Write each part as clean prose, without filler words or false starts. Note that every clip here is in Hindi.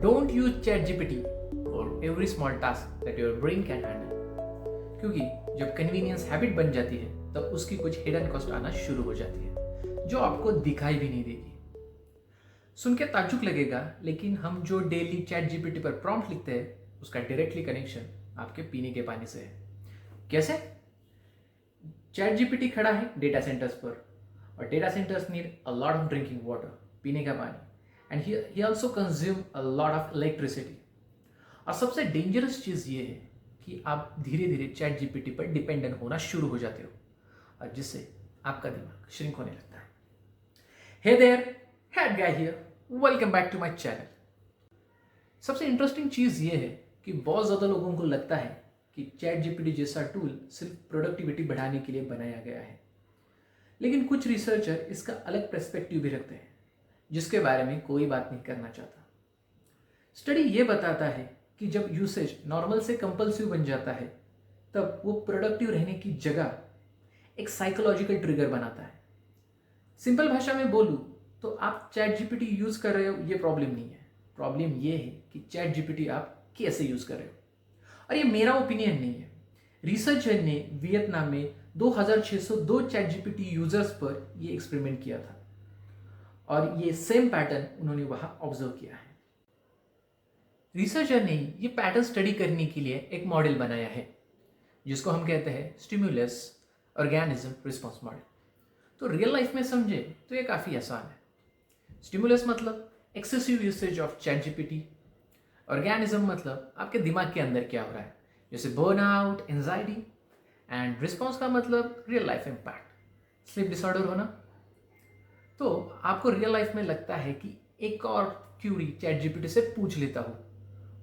Don't use ChatGPT for every small task that your brain can handle. क्योंकि जब कन्वीनियंस हैबिट बन जाती है तब उसकी कुछ हिडन कॉस्ट आना शुरू हो जाती है जो आपको दिखाई भी नहीं देगी। सुन के ताज्जुब लगेगा, लेकिन हम जो डेली ChatGPT पर प्रॉम्प्ट लिखते हैं उसका डायरेक्टली कनेक्शन आपके पीने के पानी से है। कैसे? ChatGPT खड़ा है डेटा सेंटर्स पर और data centres need a lot of drinking water, पीने का पानी, and he also consume a lot of electricity. और सबसे डेंजरस चीज़ ये है कि आप धीरे धीरे ChatGPT पर डिपेंडेंट होना शुरू हो जाते हो और जिससे आपका दिमाग श्रिंक होने लगता है। Hey there, head guy here, welcome back to my channel. सबसे इंटरेस्टिंग चीज़ ये है कि बहुत ज़्यादा लोगों को लगता है कि ChatGPT जैसा टूल सिर्फ प्रोडक्टिविटी बढ़ाने के लिए बनाया गया है, लेकिन कुछ रिसर्चर इसका अलग पर्सपेक्टिव भी रखते हैं जिसके बारे में कोई बात नहीं करना चाहता। स्टडी ये बताता है कि जब यूसेज नॉर्मल से कंपल्सिव बन जाता है तब वो प्रोडक्टिव रहने की जगह एक साइकोलॉजिकल ट्रिगर बनाता है। सिंपल भाषा में बोलूँ तो आप ChatGPT यूज कर रहे हो ये प्रॉब्लम नहीं है, प्रॉब्लम ये है कि ChatGPT आप कैसे यूज कर रहे हो। और ये मेरा ओपिनियन नहीं है, रिसर्चर ने वियतनाम में 2602 ChatGPT यूजर्स पर ये एक्सपेरिमेंट किया था और ये सेम पैटर्न उन्होंने वहां ऑब्जर्व किया है। रिसर्चर ने ये पैटर्न स्टडी करने के लिए एक मॉडल बनाया है जिसको हम कहते हैं स्टिमुलस ऑर्गेनिज्म रिस्पॉन्स मॉडल। तो रियल लाइफ में समझे तो ये काफ़ी आसान है। स्टिमुलस मतलब excessive usage of ChatGPT, organism मतलब आपके दिमाग के अंदर क्या हो रहा है, जैसे बर्नआउट, एंजाइटी, एंड रिस्पॉन्स का मतलब real life impact, sleep disorder होना। तो आपको रियल लाइफ में लगता है कि एक और क्यूरी ChatGPT से पूछ लेता हूँ,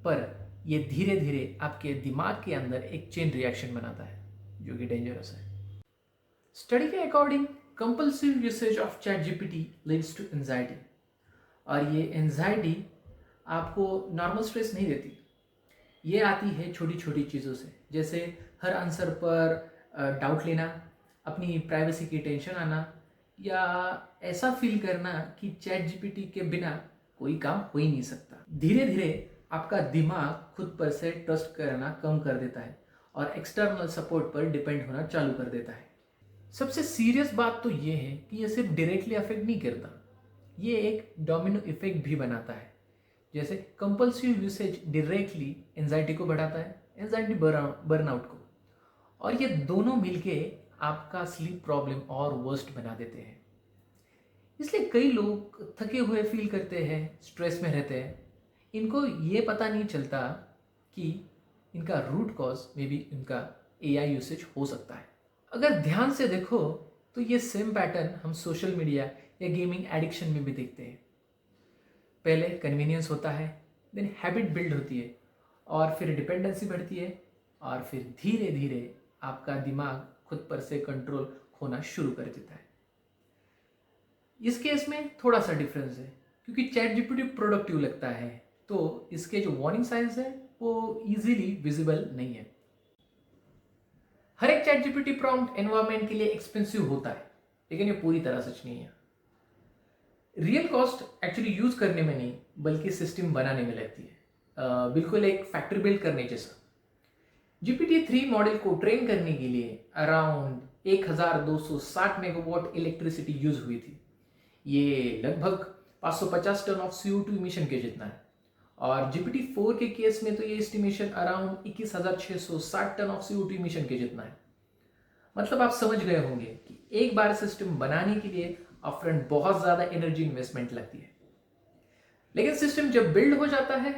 पर ये धीरे धीरे आपके दिमाग के अंदर एक चेन रिएक्शन बनाता है जो कि डेंजरस है। स्टडी के according compulsive usage of ChatGPT leads to anxiety, और ये एंजाइटी आपको नॉर्मल स्ट्रेस नहीं देती, ये आती है छोटी छोटी चीज़ों से, जैसे हर आंसर पर डाउट लेना, अपनी प्राइवेसी की टेंशन आना, या ऐसा फील करना कि ChatGPT के बिना कोई काम हो ही नहीं सकता। धीरे धीरे आपका दिमाग खुद पर से ट्रस्ट करना कम कर देता है और एक्सटर्नल सपोर्ट पर डिपेंड होना चालू कर देता है। सबसे सीरियस बात तो ये है कि ये सिर्फ डायरेक्टली अफेक्ट नहीं करता, ये एक डोमिनो इफेक्ट भी बनाता है। जैसे कंपल्सिव यूसेज डायरेक्टली एंजाइटी को बढ़ाता है, एंजाइटी बर्नआउट को, और ये दोनों मिलके आपका स्लीप प्रॉब्लम और वर्स्ट बना देते हैं। इसलिए कई लोग थके हुए फील करते हैं, स्ट्रेस में रहते हैं, इनको ये पता नहीं चलता कि इनका रूट कॉज में भी इनका AI यूसेज हो सकता है। अगर ध्यान से देखो तो ये सेम पैटर्न हम सोशल मीडिया या गेमिंग एडिक्शन में भी देखते हैं। पहले कन्वीनियंस होता है, देन हैबिट बिल्ड होती है, और फिर डिपेंडेंसी बढ़ती है, और फिर धीरे धीरे आपका दिमाग खुद पर से कंट्रोल खोना शुरू कर देता है। इस केस में थोड़ा सा डिफरेंस है, क्योंकि ChatGPT प्रोडक्टिव लगता है तो इसके जो वार्निंग साइंस है वो इजीली विजिबल नहीं है। हर एक ChatGPT प्रॉम्प्ट एनवायरनमेंट के लिए एक्सपेंसिव होता है, लेकिन ये पूरी तरह सच नहीं है। रियल कॉस्ट एक्चुअली यूज करने में नहीं बल्कि सिस्टम बनाने में लगती है, बिल्कुल एक फैक्ट्री बिल्ड करने जैसा। GPT-3 मॉडल को ट्रेन करने के लिए अराउंड 1260 मेगावाट इलेक्ट्रिसिटी यूज हुई थी। ये लगभग 550 टन ऑफ CO2 इमिशन के जितना है, और GPT-4 के केस में तो ये estimation around 21,660 ton of CO2 emission के जितना है। मतलब आप समझ गए होंगे कि एक बार सिस्टम बनाने के लिए अपफ्रंट बहुत ज़्यादा एनर्जी इन्वेस्टमेंट लगती है, लेकिन सिस्टम जब बिल्ड हो जाता है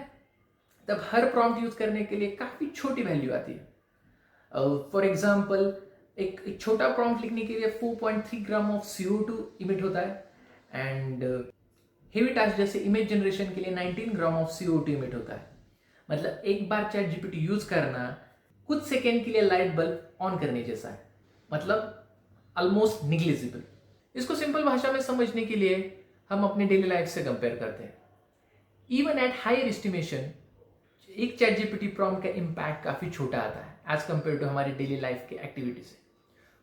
तब हर प्रॉम्प्ट यूज करने के लिए काफ़ी छोटी वैल्यू आती है। फॉर एग्जाम्पल, एक छोटा प्रॉम्प्ट लिखने के लिए 4.3 ग्राम ऑफ CO2 इमिट होता है, एंड हेवी टास्क जैसे इमेज जनरेशन के लिए 19 ग्राम ऑफ CO2 इमिट होता है। मतलब एक बार ChatGPT यूज करना कुछ सेकेंड के लिए लाइट बल्ब ऑन करने जैसा है, मतलब ऑलमोस्ट निग्लिजिबल। इसको सिंपल भाषा में समझने के लिए हम अपने डेली लाइफ से कंपेयर करते हैं। इवन एट हायर एस्टिमेशन एक ChatGPT प्रॉम्प्ट का इम्पैक्ट काफ़ी छोटा आता है एज कंपेयर टू हमारे डेली लाइफ के एक्टिविटी से।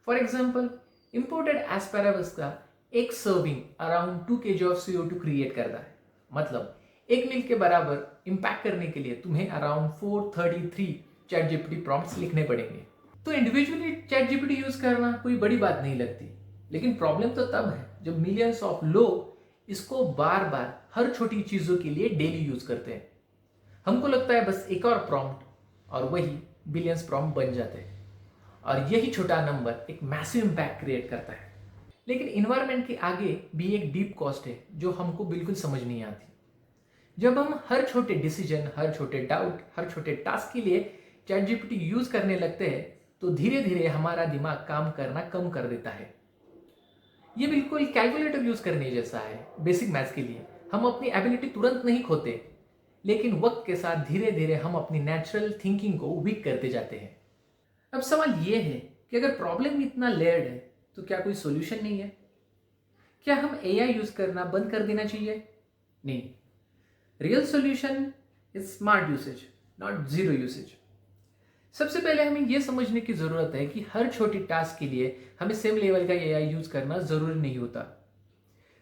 फॉर एग्जाम्पल, इम्पोर्टेड एस्पैरागस का एक serving around 2 kg of CO2 create करता है, मतलब 1 मील के बराबर इम्पैक्ट करने के लिए तुम्हें अराउंड 433 चैट जीपीटी प्रॉम्प्ट्स लिखने पड़ेंगे। तो इंडिविजुअली चैट जीपीटी यूज करना कोई बड़ी बात नहीं लगती, लेकिन प्रॉब्लम तो तब है जब मिलियंस ऑफ लोग इसको बार बार हर छोटी चीजों के लिए डेली यूज करते हैं। हमको लगता है बस एक और प्रॉम्प्ट और वही बिलियंस प्रॉम्प्ट बन जाते हैं, और यही छोटा नंबर एक मैसिव इम्पैक्ट क्रिएट करता है। लेकिन इन्वायरमेंट के आगे भी एक डीप कॉस्ट है जो हमको बिल्कुल समझ नहीं आती। जब हम हर छोटे डिसीजन, हर छोटे डाउट, हर छोटे टास्क के लिए चैट जीपीटी यूज करने लगते हैं तो धीरे धीरे हमारा दिमाग काम करना कम कर देता है। ये बिल्कुल कैलकुलेटर यूज करने जैसा है। बेसिक मैथ्स के लिए हम अपनी एबिलिटी तुरंत नहीं खोते, लेकिन वक्त के साथ धीरे धीरे हम अपनी नेचुरल थिंकिंग को वीक करते जाते हैं। अब सवाल ये है कि अगर प्रॉब्लम इतना लेयर्ड है तो क्या कोई सॉल्यूशन नहीं है? क्या हम एआई यूज करना बंद कर देना चाहिए? नहीं, real solution is smart usage, not zero usage. सबसे पहले हमें यह समझने की जरूरत है कि हर छोटी टास्क के लिए हमें सेम लेवल का एआई यूज करना जरूरी नहीं होता।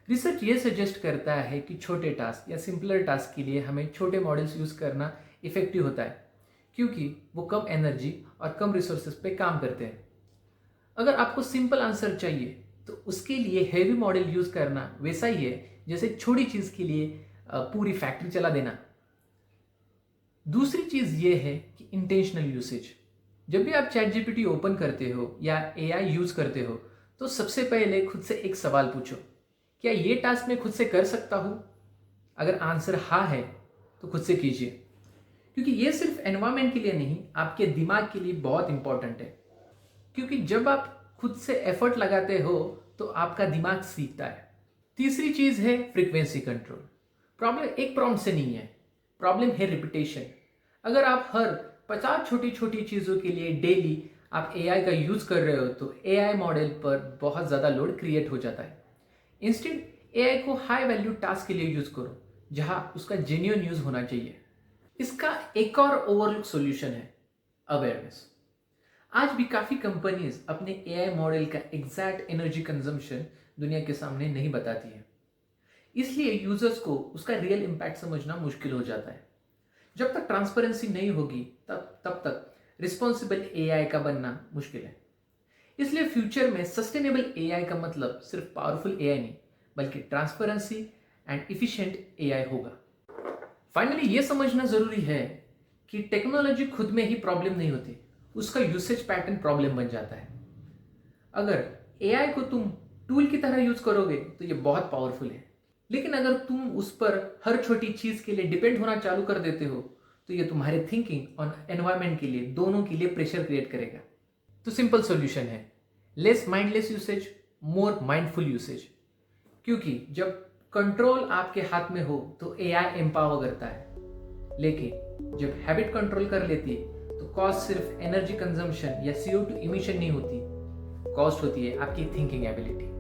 रिसर्च ये सजेस्ट करता है कि छोटे टास्क या सिंपलर टास्क के लिए हमें छोटे मॉडल्स यूज करना इफेक्टिव होता है, क्योंकि वो कम एनर्जी और कम रिसोर्सेज पे काम करते हैं। अगर आपको सिंपल आंसर चाहिए तो उसके लिए हेवी मॉडल यूज करना वैसा ही है जैसे छोटी चीज के लिए पूरी फैक्ट्री चला देना। दूसरी चीज ये है कि इंटेंशनल यूसेज। जब भी आप चैट जीपीटी ओपन करते हो या एआई यूज करते हो तो सबसे पहले खुद से एक सवाल पूछो, क्या ये टास्क मैं खुद से कर सकता हूं? अगर आंसर हाँ है तो खुद से कीजिए, क्योंकि ये सिर्फ एनवायरमेंट के लिए नहीं, आपके दिमाग के लिए बहुत इंपॉर्टेंट है। क्योंकि जब आप खुद से एफर्ट लगाते हो तो आपका दिमाग सीखता है। तीसरी चीज है फ्रीक्वेंसी कंट्रोल। प्रॉब्लम एक प्रॉम्प्ट से नहीं है, प्रॉब्लम है रिपीटेशन। अगर आप हर 50 छोटी छोटी चीजों के लिए डेली आप एआई का यूज कर रहे हो तो एआई मॉडल पर बहुत ज्यादा लोड क्रिएट हो जाता है। इंस्टेंट एआई को हाई वैल्यू टास्क के लिए यूज करो जहां उसका जेन्युइन यूज होना चाहिए। इसका एक और ओवरलुक सॉल्यूशन है अवेयरनेस। आज भी काफी कंपनीज अपने एआई मॉडल का एग्जैक्ट एनर्जी कंजम्पशन दुनिया के सामने नहीं बताती है, इसलिए यूजर्स को उसका रियल इंपैक्ट समझना मुश्किल हो जाता है। जब तक ट्रांसपेरेंसी नहीं होगी तब तक रिस्पॉन्सिबल एआई का बनना मुश्किल है। इसलिए फ्यूचर में सस्टेनेबल एआई का मतलब सिर्फ पावरफुल एआई नहीं, बल्कि ट्रांसपेरेंसी एंड इफिशिएंट एआई होगा। फाइनली ये समझना जरूरी है कि टेक्नोलॉजी खुद में ही प्रॉब्लम नहीं होती, उसका यूसेज पैटर्न प्रॉब्लम बन जाता है। अगर एआई को तुम टूल की तरह यूज करोगे तो ये बहुत पावरफुल है, लेकिन अगर तुम उस पर हर छोटी चीज के लिए डिपेंड होना चालू कर देते हो तो ये तुम्हारे थिंकिंग और एनवायरमेंट के लिए, दोनों के लिए प्रेशर क्रिएट करेगा। तो सिंपल सॉल्यूशन है लेस माइंडलेस यूसेज, मोर माइंडफुल यूसेज। क्योंकि जब कंट्रोल आपके हाथ में हो तो एआई एम्पावर करता है, लेकिन जब हैबिट कंट्रोल कर लेती है तो कॉस्ट सिर्फ एनर्जी कंजम्पशन या CO2 इमिशन नहीं होती, कॉस्ट होती है आपकी थिंकिंग एबिलिटी।